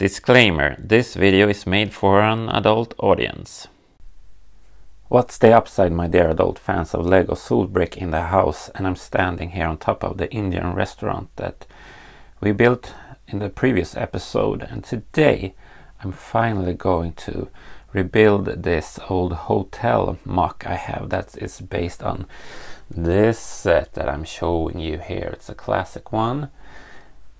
Disclaimer, this video is made for an adult audience. What's the upside, my dear adult fans of Lego Soul Brick in the house? And I'm standing here on top of the Indian restaurant that we built in the previous episode, and today I'm finally going to rebuild this old hotel mock I have that is based on this set that I'm showing you here. It's a classic one.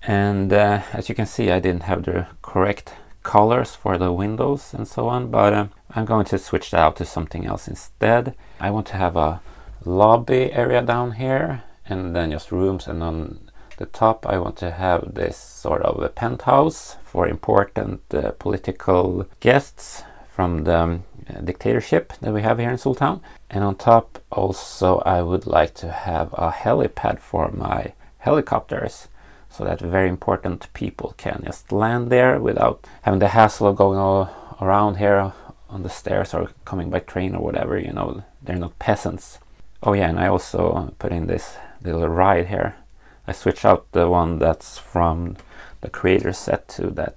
And as you can see, I didn't have the correct colors for the windows and so on, but I'm going to switch that out to something else instead. I want to have a lobby area down here and then just rooms, and on the top I want to have this sort of a penthouse for important political guests from the dictatorship that we have here in Soltown. And on top also I would like to have a helipad for my helicopters, so that very important people can just land there without having the hassle of going all around here on the stairs or coming by train or whatever, you know, they're not peasants. Oh yeah, and I also put in this little ride here. I switched out the one that's from the creator set to that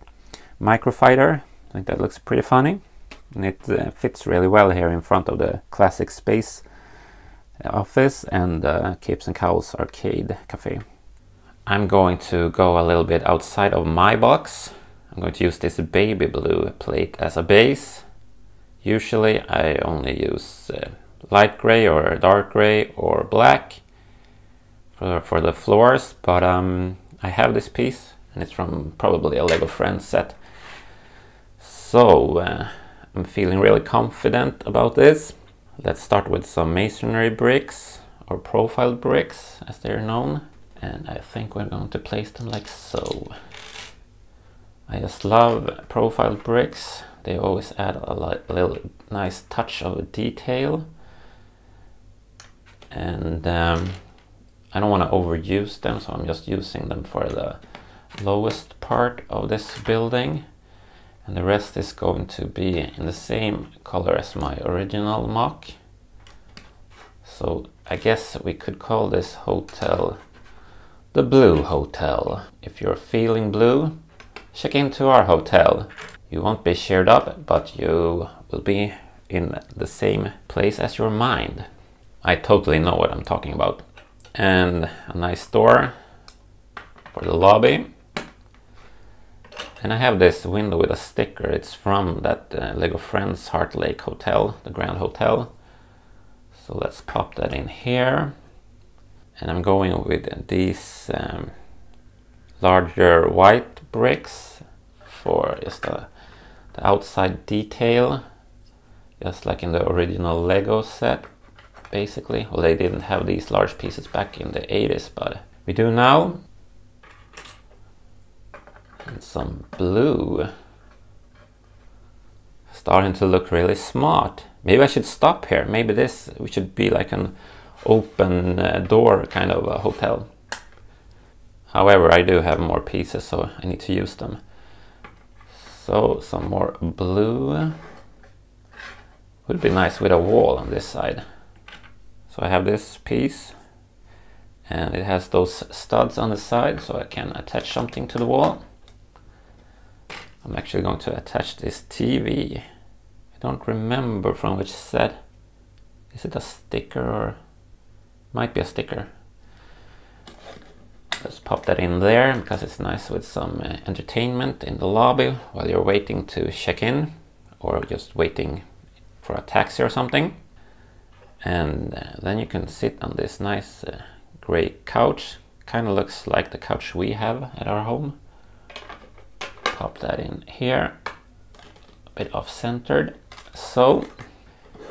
microfighter. I think that looks pretty funny, and it fits really well here in front of the classic space office and Capes and Cowls arcade cafe. I'm going to go a little bit outside of my box. I'm going to use this baby blue plate as a base. Usually I only use light gray or dark gray or black for the floors, but I have this piece and it's from probably a Lego Friends set. So I'm feeling really confident about this. Let's start with some masonry bricks, or profile bricks as they're known. And I think we're going to place them like so. I just love profile bricks. They always add a little nice touch of detail. And I don't want to overuse them, so I'm just using them for the lowest part of this building. And the rest is going to be in the same color as my original mock. So I guess we could call this hotel the Blue Hotel. If you're feeling blue, check into our hotel. You won't be cheered up, but you will be in the same place as your mind. I totally know what I'm talking about. And a nice door for the lobby. And I have this window with a sticker. It's from that Lego Friends Heart Lake Hotel, the Grand Hotel. So let's pop that in here. And I'm going with these larger white bricks for just the outside detail, just like in the original Lego set, basically. Well, they didn't have these large pieces back in the 80s, but we do now. And some blue. Starting to look really smart. Maybe I should stop here. Maybe we should be like an open door kind of a hotel. However, I do have more pieces, so I need to use them. So some more blue would be nice with a wall on this side. So I have this piece and it has those studs on the side, so I can attach something to the wall. I'm actually going to attach this TV. I don't remember from which set. Is it a sticker or might be a sticker? Let's pop that in there because it's nice with some entertainment in the lobby while you're waiting to check in or just waiting for a taxi or something. And then you can sit on this nice gray couch. Kind of looks like the couch we have at our home. Pop that in here, a bit off-centered. So,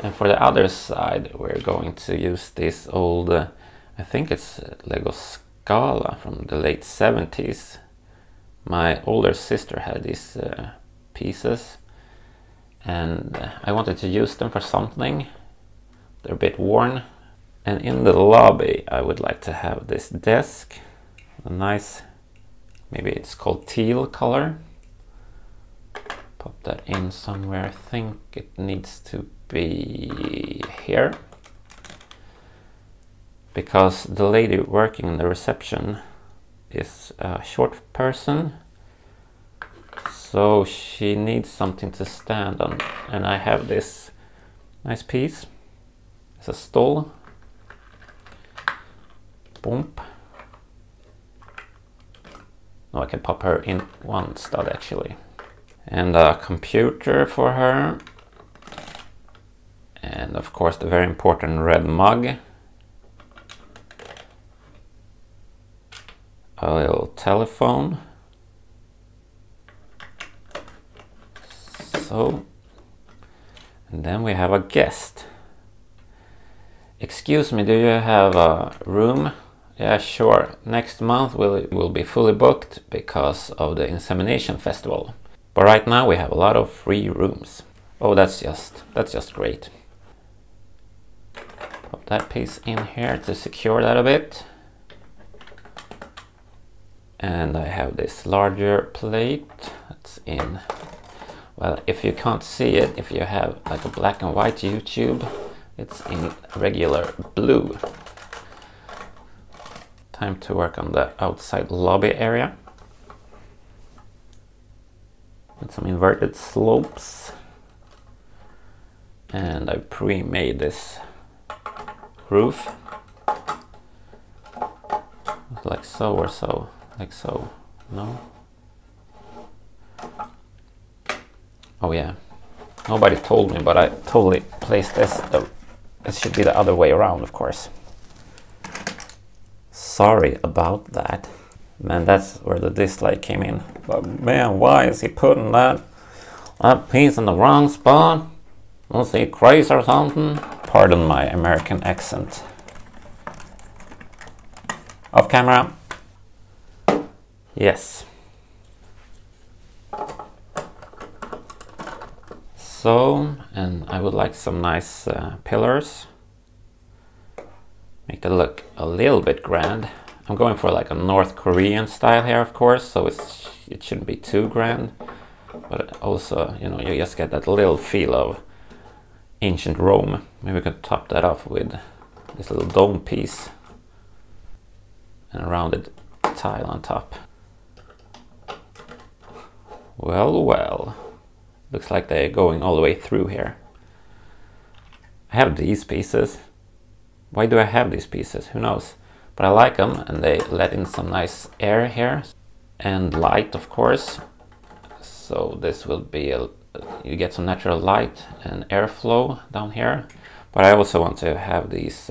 and for the other side we're going to use this old, I think it's Lego Scala from the late 70s. My older sister had these pieces and I wanted to use them for something. They're a bit worn. And in the lobby I would like to have this desk, a nice, maybe it's called teal color. Pop that in somewhere. I think it needs to be here, because the lady working in the reception is a short person, So she needs something to stand on, and I have this nice piece. It's a stool. Boom. No, I can pop her in one stud actually. And a computer for her. And of course the very important red mug. A little telephone. So, and then we have a guest. Excuse me, do you have a room? Yeah, sure. Next month will be fully booked because of the insemination festival. But right now we have a lot of free rooms. Oh, that's just great. Pop that piece in here to secure that a bit. And I have this larger plate that's in, well, if you can't see it, if you have like a black and white YouTube, it's in regular blue. Time to work on the outside lobby area. With some inverted slopes. And I pre-made this roof. Like so or so. Like so. No? Oh yeah. Nobody told me, but I totally placed this. It should be the other way around, of course. Sorry about that. Man, that's where the dislike came in. But man, why is he putting that piece in the wrong spot? Was he crazy or something? Pardon my American accent. Off camera. Yes. So, and I would like some nice pillars. Make it look a little bit grand. I'm going for like a North Korean style here, of course, so it shouldn't be too grand. But also, you know, you just get that little feel of ancient Rome. Maybe we could top that off with this little dome piece and a rounded tile on top. Well, well. Looks like they're going all the way through here. I have these pieces. Why do I have these pieces? Who knows? But I like them, and they let in some nice air here. And light, of course. So this will be you get some natural light and airflow down here. But I also want to have these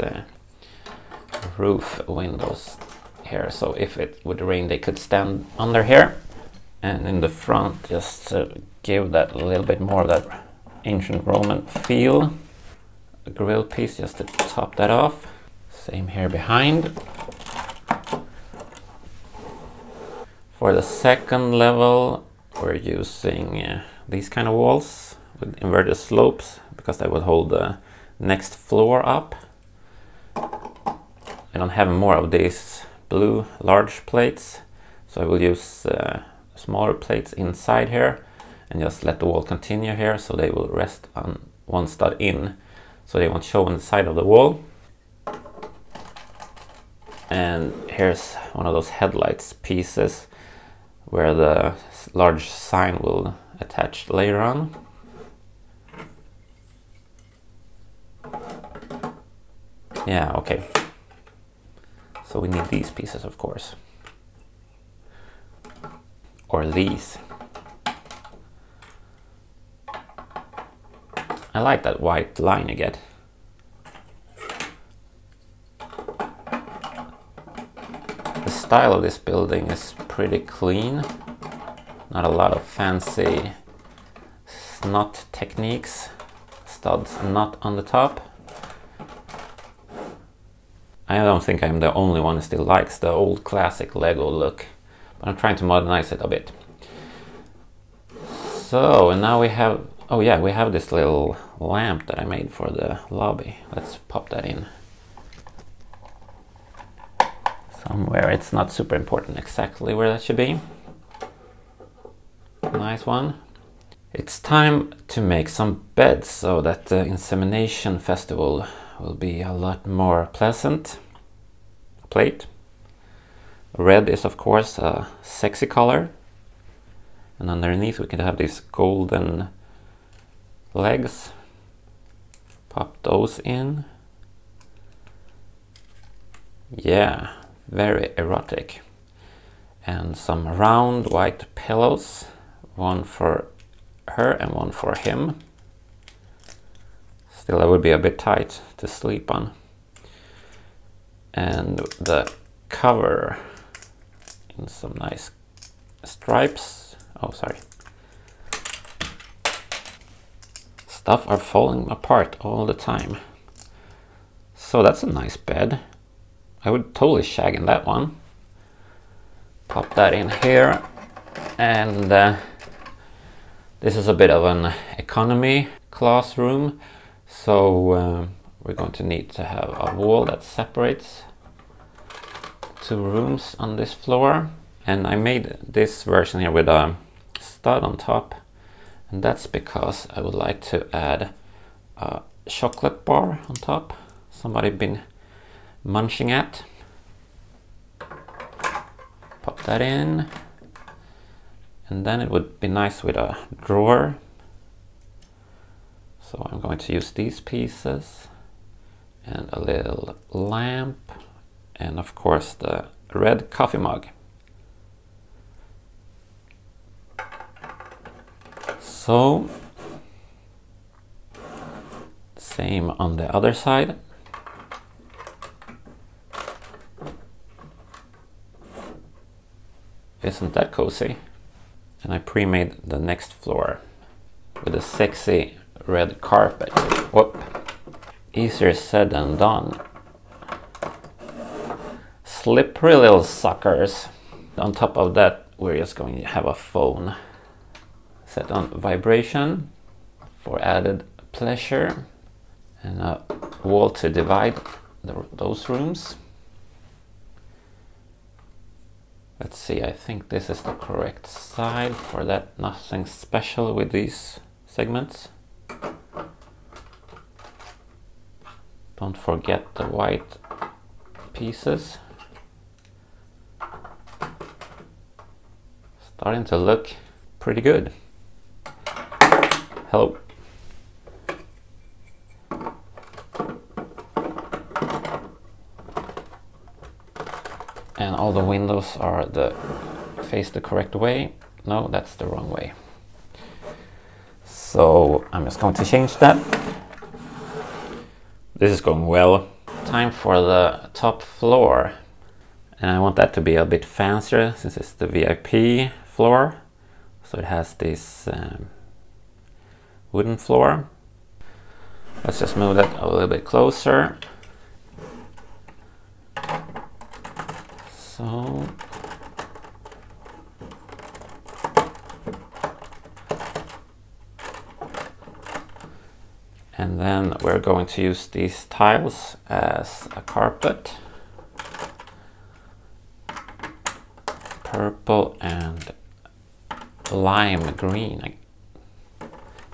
roof windows here. So if it would rain, they could stand under here. And in the front, just give that a little bit more of that ancient Roman feel. A grill piece just to top that off. Same here behind. For the second level, we're using these kind of walls with inverted slopes because they will hold the next floor up. I don't have more of these blue large plates, so I will use smaller plates inside here and just let the wall continue here so they will rest on one stud in, so they won't show on the side of the wall. And here's one of those headlights pieces where the large sign will attach later on. Yeah, okay. So we need these pieces, of course. Or these. I like that white line you get. The style of this building is pretty clean. Not a lot of fancy snot techniques. Studs not on the top. I don't think I'm the only one who still likes the old classic Lego look. But I'm trying to modernize it a bit. So, and now we have, oh yeah, we have this little lamp that I made for the lobby. Let's pop that in. Somewhere. It's not super important exactly where that should be. Nice one. It's time to make some beds so that the insemination festival will be a lot more pleasant. Plate. Red is of course a sexy color. And underneath we can have these golden legs. Pop those in. Yeah, very erotic. And some round white pillows, one for her and one for him. Still, that would be a bit tight to sleep on. And the cover in some nice stripes. Oh, sorry. Stuff are falling apart all the time. So that's a nice bed. I would totally shag in that one. Pop that in here. And this is a bit of an economy class room. So we're going to need to have a wall that separates two rooms on this floor. And I made this version here with a stud on top. And that's because I would like to add a chocolate bar on top. Somebody been munching at. Pop that in. And then it would be nice with a drawer. So I'm going to use these pieces and a little lamp and of course the red coffee mug. So same on the other side. Isn't that cozy? And I pre-made the next floor with a sexy red carpet. Whoop. Easier said than done. Slippery little suckers. On top of that, we're just going to have a phone set on vibration for added pleasure, and a wall to divide those rooms. Let's see, I think this is the correct side for that. Nothing special with these segments. Don't forget the white pieces. Starting to look pretty good. Hello. And all the windows are face the correct way. No, that's the wrong way. So I'm just going to change that. This is going well. Time for the top floor. And I want that to be a bit fancier since it's the VIP floor. So it has this wooden floor. Let's just move that a little bit closer. So and then we're going to use these tiles as a carpet. Purple and lime green.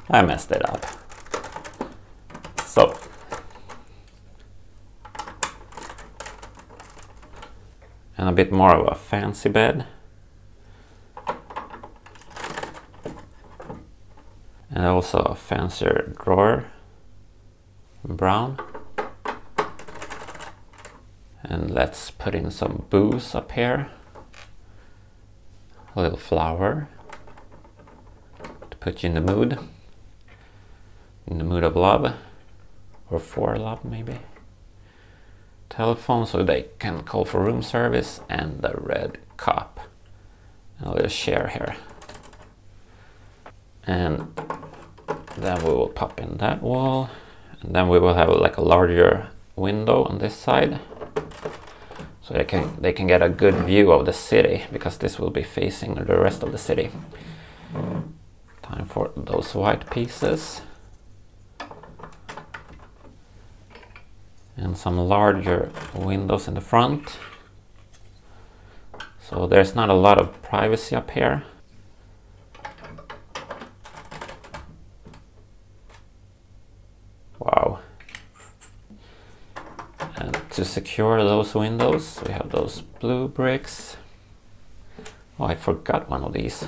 I messed it up. So and a bit more of a fancy bed. And also a fancier drawer in brown. And let's put in some booze up here. A little flower to put you in the mood. In the mood of love. Or for love maybe. Telephone so they can call for room service, and the red cup. And a little chair here. And then we will pop in that wall. And then we will have like a larger window on this side. So they can get a good view of the city, because this will be facing the rest of the city. Time for those white pieces. And some larger windows in the front. So there's not a lot of privacy up here. Wow. And to secure those windows, we have those blue bricks. Oh, I forgot one of these.